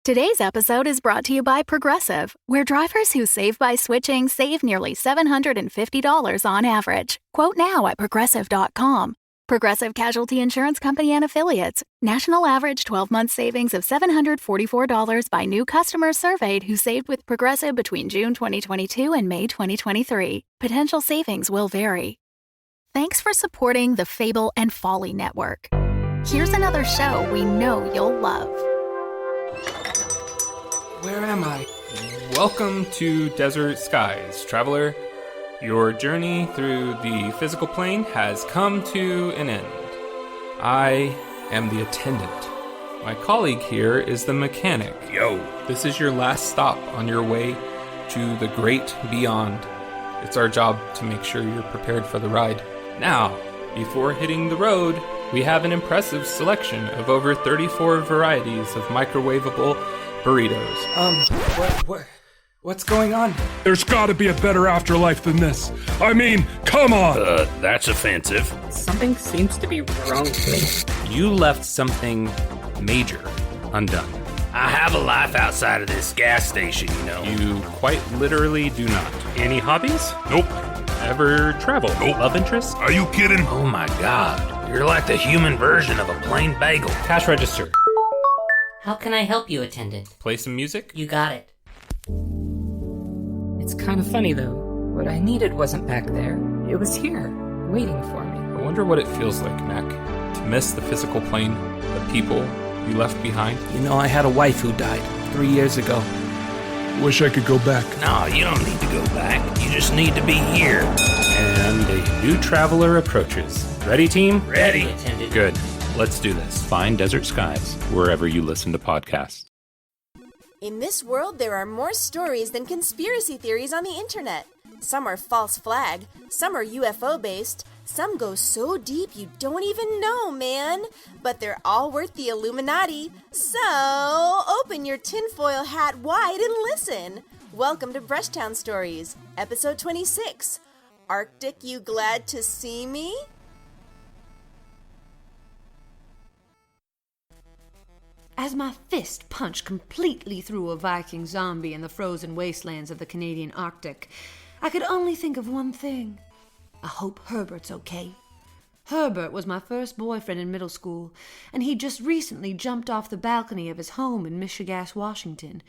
Today's episode is brought to you by Progressive, where drivers who save by switching save nearly $750 on average. Quote now at Progressive.com. Progressive Casualty Insurance Company and Affiliates. National average 12-month savings of $744 by new customers surveyed who saved with Progressive between June 2022 and May 2023. Potential savings will vary. Thanks for supporting the Fable and Folly Network. Here's another show we know you'll love. Where am I? Welcome to Desert Skies, traveler. Your journey through the physical plane has come to an end. I am the attendant. My colleague here is the mechanic. Yo. This is your last stop on your way to the great beyond. It's our job to make sure you're prepared for the ride. Now, before hitting the road, we have an impressive selection of over 34 varieties of microwavable burritos. What's going on? There's gotta be a better afterlife than this. I mean, come on! That's offensive. Something seems to be wrong with me. You left something major undone. I have a life outside of this gas station, you know. You quite literally do not. Any hobbies? Nope. Ever travel? Nope. Love interest? Are you kidding? Oh my god. You're like the human version of a plain bagel. Cash register. How can I help you, attendant? Play some music? You got it. It's kind of funny, though. What I needed wasn't back there. It was here, waiting for me. I wonder what it feels like, Mac, to miss the physical plane, the people you left behind. You know, I had a wife who died 3 years ago. Wish I could go back. No, you don't need to go back. You just need to be here. And a new traveler approaches. Ready, team? Ready. Attendant. Good. Let's do this. Find Desert Skies wherever you listen to podcasts. In this world, there are more stories than conspiracy theories on the internet. Some are false flag, some are UFO-based, some go so deep you don't even know, man. But they're all worth the Illuminati. So, open your tinfoil hat wide and listen. Welcome to BRUSHTOWN Stories, episode 26. Arctic, you glad to see me? As my fist punched completely through a Viking zombie in the frozen wastelands of the Canadian Arctic, I could only think of one thing. I hope Herbert's okay. Herbert was my first boyfriend in middle school, and he'd just recently jumped off the balcony of his home in Michigan, Washington.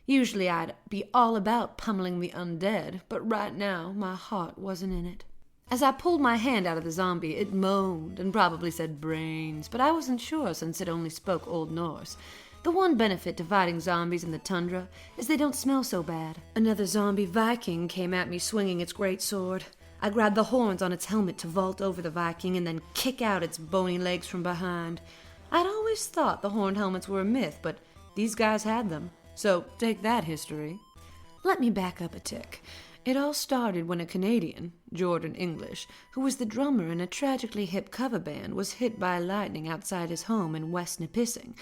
Usually I'd be all about pummeling the undead, but right now my heart wasn't in it. As I pulled my hand out of the zombie, it moaned and probably said brains, but I wasn't sure since it only spoke Old Norse. The one benefit to fighting zombies in the tundra is they don't smell so bad. Another zombie Viking came at me swinging its great sword. I grabbed the horns on its helmet to vault over the Viking and then kick out its bony legs from behind. I'd always thought the horned helmets were a myth, but these guys had them. So take that, history. Let me back up a tick. It all started when a Canadian, Jordan English, who was the drummer in a tragically hip cover band, was hit by lightning outside his home in West Nipissing.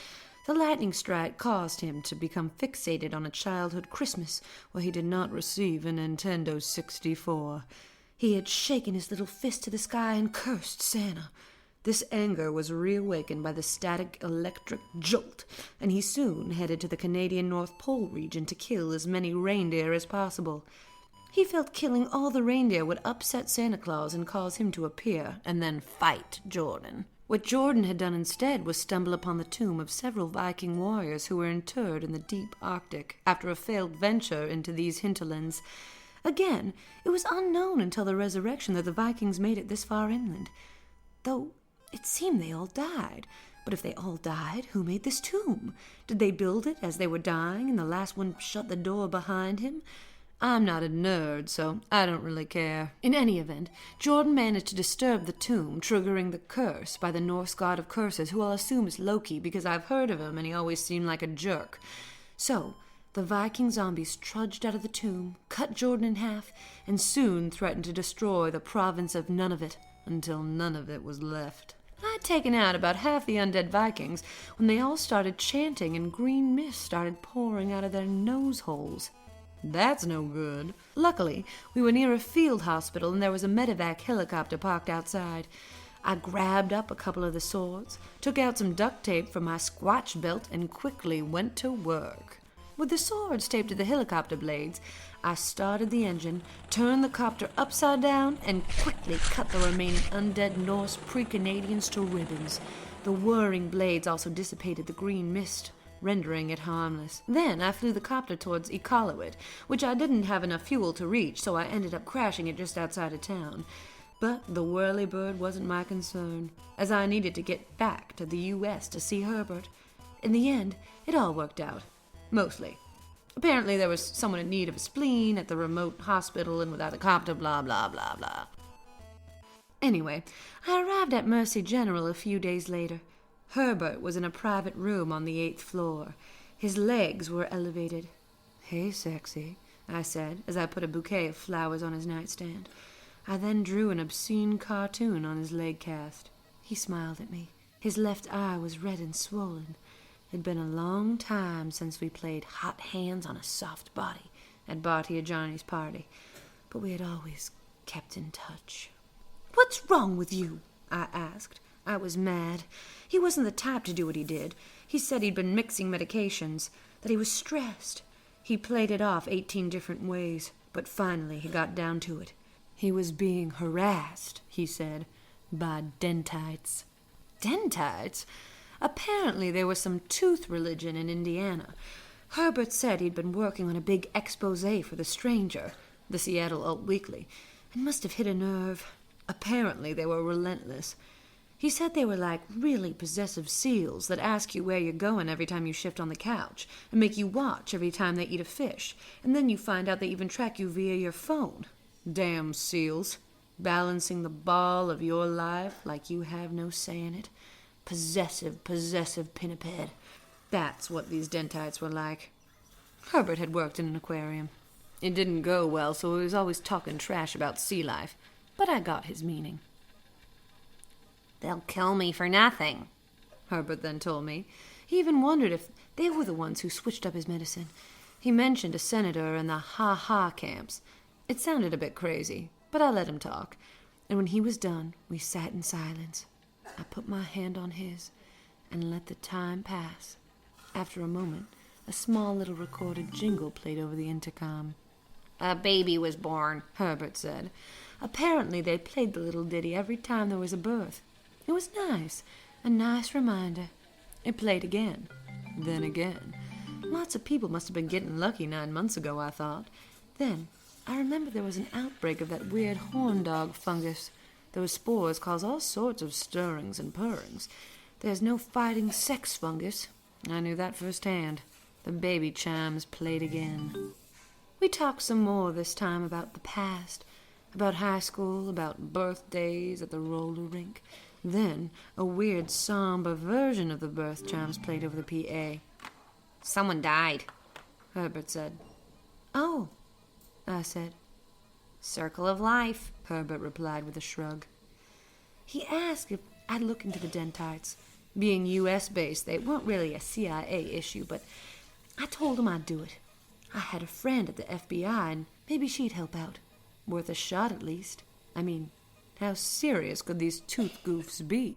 The lightning strike caused him to become fixated on a childhood Christmas where he did not receive a Nintendo 64. He had shaken his little fist to the sky and cursed Santa. This anger was reawakened by the static electric jolt, and he soon headed to the Canadian North Pole region to kill as many reindeer as possible. He felt killing all the reindeer would upset Santa Claus and cause him to appear and then fight Jordan. What Jordan had done instead was stumble upon the tomb of several Viking warriors who were interred in the deep Arctic after a failed venture into these hinterlands. Again, it was unknown until the resurrection that the Vikings made it this far inland, though it seemed they all died. But if they all died, who made this tomb? Did they build it as they were dying and the last one shut the door behind him? I'm not a nerd, so I don't really care. In any event, Jordan managed to disturb the tomb, triggering the curse by the Norse god of curses, who I'll assume is Loki because I've heard of him and he always seemed like a jerk. So, the Viking zombies trudged out of the tomb, cut Jordan in half, and soon threatened to destroy the province of Nunavut, until none of it was left. I'd taken out about half the undead Vikings when they all started chanting and green mist started pouring out of their nose holes. That's no good. Luckily, we were near a field hospital and there was a medevac helicopter parked outside. I grabbed up a couple of the swords, took out some duct tape from my Squatch belt, and quickly went to work. With the swords taped to the helicopter blades, I started the engine, turned the copter upside down, and quickly cut the remaining undead Norse pre-Canadians to ribbons. The whirring blades also dissipated the green mist, rendering it harmless. Then I flew the copter towards Iqaluit, which I didn't have enough fuel to reach, so I ended up crashing it just outside of town. But the whirly-bird wasn't my concern, as I needed to get back to the U.S. to see Herbert. In the end, it all worked out. Mostly. Apparently there was someone in need of a spleen at the remote hospital and without a copter, blah, blah, blah, blah. Anyway, I arrived at Mercy General a few days later. Herbert was in a private room on the 8th floor. His legs were elevated. "Hey, sexy," I said, as I put a bouquet of flowers on his nightstand. I then drew an obscene cartoon on his leg cast. He smiled at me. His left eye was red and swollen. It'd been a long time since we played hot hands on a soft body at Bartia Johnny's party, but we had always kept in touch. "What's wrong with you?" I asked. I was mad. He wasn't the type to do what he did. He said he'd been mixing medications, that he was stressed. He played it off 18 different ways, but finally he got down to it. He was being harassed, he said, by dentites. Dentites? Apparently there was some tooth religion in Indiana. Herbert said he'd been working on a big expose for The Stranger, the Seattle Alt Weekly, and must have hit a nerve. Apparently they were relentless. He said they were like really possessive seals that ask you where you're going every time you shift on the couch, and make you watch every time they eat a fish, and then you find out they even track you via your phone. Damn seals, balancing the ball of your life like you have no say in it. Possessive pinniped. That's what these dentites were like. Herbert had worked in an aquarium. It didn't go well, so he was always talking trash about sea life, but I got his meaning. "They'll kill me for nothing," Herbert then told me. He even wondered if they were the ones who switched up his medicine. He mentioned a senator and the ha-ha camps. It sounded a bit crazy, but I let him talk, and when he was done, we sat in silence. I put my hand on his and let the time pass. After a moment, a small little recorded jingle played over the intercom. "A baby was born," Herbert said. Apparently they played the little ditty every time there was a birth. It was nice, a nice reminder. It played again, then again. Lots of people must have been getting lucky 9 months ago, I thought. Then I remember there was an outbreak of that weird horn dog fungus. Those spores cause all sorts of stirrings and purrings. There's no fighting sex fungus. I knew that firsthand. The baby chimes played again. We talked some more this time about the past, about high school, about birthdays at the roller rink. Then a weird, somber version of the birth chimes played over the PA. "Someone died," Herbert said. "Oh," I said. "Circle of life," Herbert replied with a shrug. He asked if I'd look into the dentites. Being U.S.-based, they weren't really a CIA issue, but I told him I'd do it. I had a friend at the FBI, and maybe she'd help out. Worth a shot, at least. I mean, how serious could these tooth goofs be?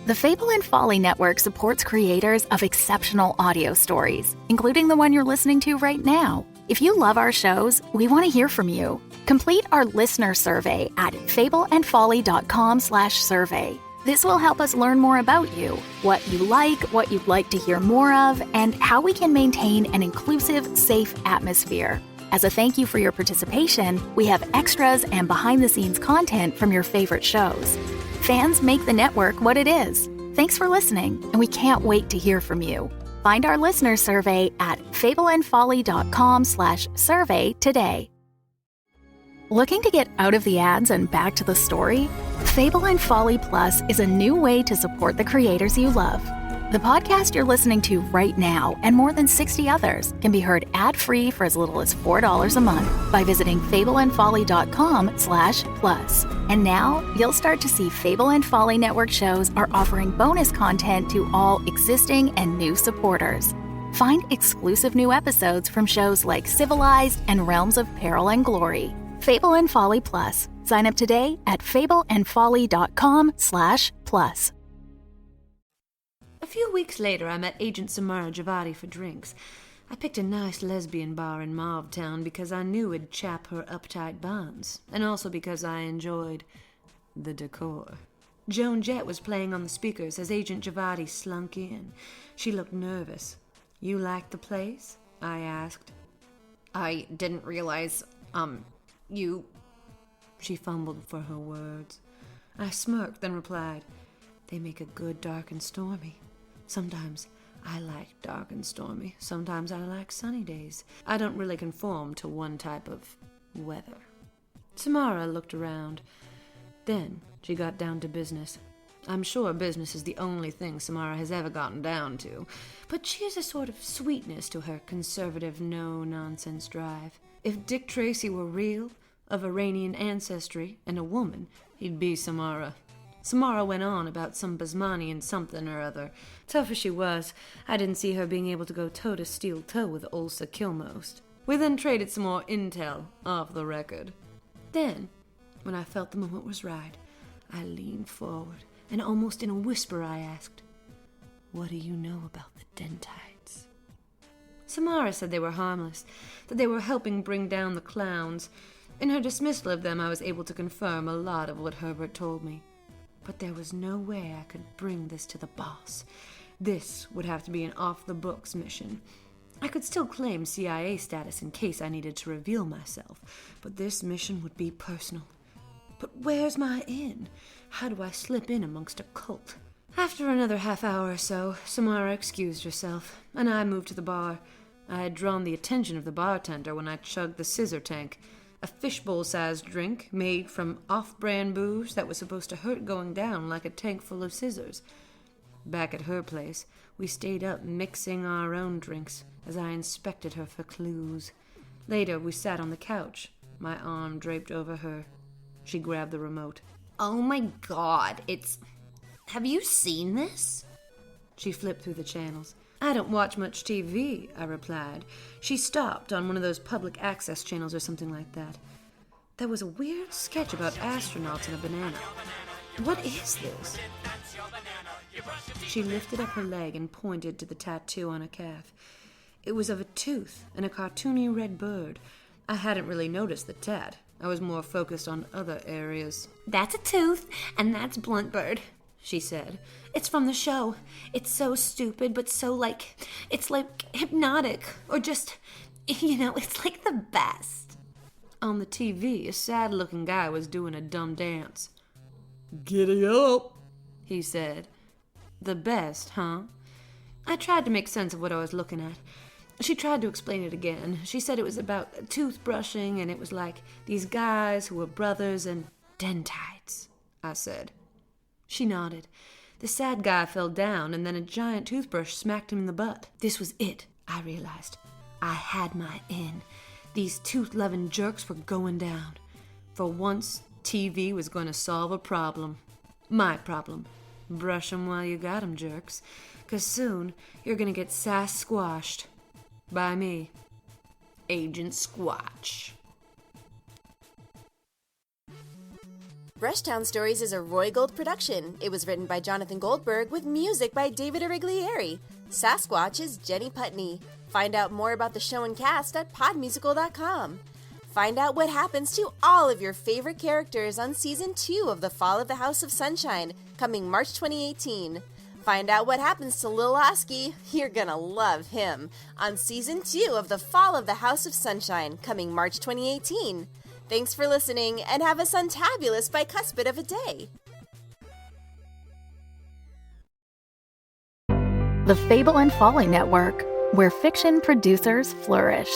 The Fable and Folly Network supports creators of exceptional audio stories, including the one you're listening to right now. If you love our shows, we want to hear from you. Complete our listener survey at fableandfolly.com/survey. This will help us learn more about you, what you like, what you'd like to hear more of, and how we can maintain an inclusive, safe atmosphere. As a thank you for your participation, we have extras and behind-the-scenes content from your favorite shows. Fans make the network what it is. Thanks for listening, and we can't wait to hear from you. Find our listener survey at fableandfolly.com/survey today. Looking to get out of the ads and back to the story? Fable and Folly Plus is a new way to support the creators you love. The podcast you're listening to right now and more than 60 others can be heard ad-free for as little as $4 a month by visiting fableandfolly.com/plus. And now you'll start to see Fable and Folly Network shows are offering bonus content to all existing and new supporters. Find exclusive new episodes from shows like Civilized and Realms of Peril and Glory. Fable and Folly Plus. Sign up today at fableandfolly.com/plus. A few weeks later, I met Agent Samara Javadi for drinks. I picked a nice lesbian bar in Mauve-town because I knew it'd chap her uptight bonds, and also because I enjoyed the decor. Joan Jett was playing on the speakers as Agent Javadi slunk in. She looked nervous. "You like the place?" I asked. "I didn't realize, you..." She fumbled for her words. I smirked, then replied, "They make a good dark and stormy. Sometimes I like dark and stormy. Sometimes I like sunny days. I don't really conform to one type of weather." Samara looked around. Then she got down to business. I'm sure business is the only thing Samara has ever gotten down to, but she has a sort of sweetness to her conservative, no-nonsense drive. If Dick Tracy were real, of Iranian ancestry, and a woman, he'd be Samara. Samara went on about some Basmanian something or other. Tough as she was, I didn't see her being able to go toe-to-steel-toe with Ulsa Kilmost. We then traded some more intel off the record. Then, when I felt the moment was right, I leaned forward, and almost in a whisper I asked, "What do you know about the Dentites?" Samara said they were harmless, that they were helping bring down the clowns. In her dismissal of them, I was able to confirm a lot of what Herbert told me. But there was no way I could bring this to the boss. This would have to be an off-the-books mission. I could still claim CIA status in case I needed to reveal myself, but this mission would be personal. But where's my in? How do I slip in amongst a cult? After another half hour or so, Samara excused herself, and I moved to the bar. I had drawn the attention of the bartender when I chugged the scissor tank, a fishbowl-sized drink made from off-brand booze that was supposed to hurt going down like a tank full of scissors. Back at her place, we stayed up mixing our own drinks as I inspected her for clues. Later, we sat on the couch, my arm draped over her. She grabbed the remote. "Oh my God, Have you seen this?" She flipped through the channels. "I don't watch much TV," I replied. She stopped on one of those public access channels or something like that. There was a weird sketch about astronauts and a banana. "What is this?" She lifted up her leg and pointed to the tattoo on her calf. It was of a tooth and a cartoony red bird. I hadn't really noticed the tat. I was more focused on other areas. "That's a tooth, and that's Bluntbird," she said. "It's from the show. It's so stupid, but so it's like hypnotic, or just, it's like the best." On the TV, a sad-looking guy was doing a dumb dance. "Giddy up," he said. The best, huh? I tried to make sense of what I was looking at. She tried to explain it again. She said it was about toothbrushing, and it was like these guys who were brothers and Dentites, I said. She nodded. The sad guy fell down, and then a giant toothbrush smacked him in the butt. This was it, I realized. I had my in. These tooth-loving jerks were going down. For once, TV was going to solve a problem. My problem. Brush 'em while you got 'em, jerks. 'Cause soon, you're going to get squashed. By me, Agent Squatch. BRUSHTOWN Stories is a Roy Gold production. It was written by Jonathan Goldberg with music by David Origlieri. Sasquatch is Jenny Putney. Find out more about the show and cast at podmusical.com. Find out what happens to all of your favorite characters on Season 2 of The Fall of the House of Sunshine, coming March 2018. Find out what happens to Lil Oski, you're gonna love him, on Season 2 of The Fall of the House of Sunshine, coming March 2018. Thanks for listening, and have a suntabulous bicuspid of a day. The Fable and Folly Network, where fiction producers flourish.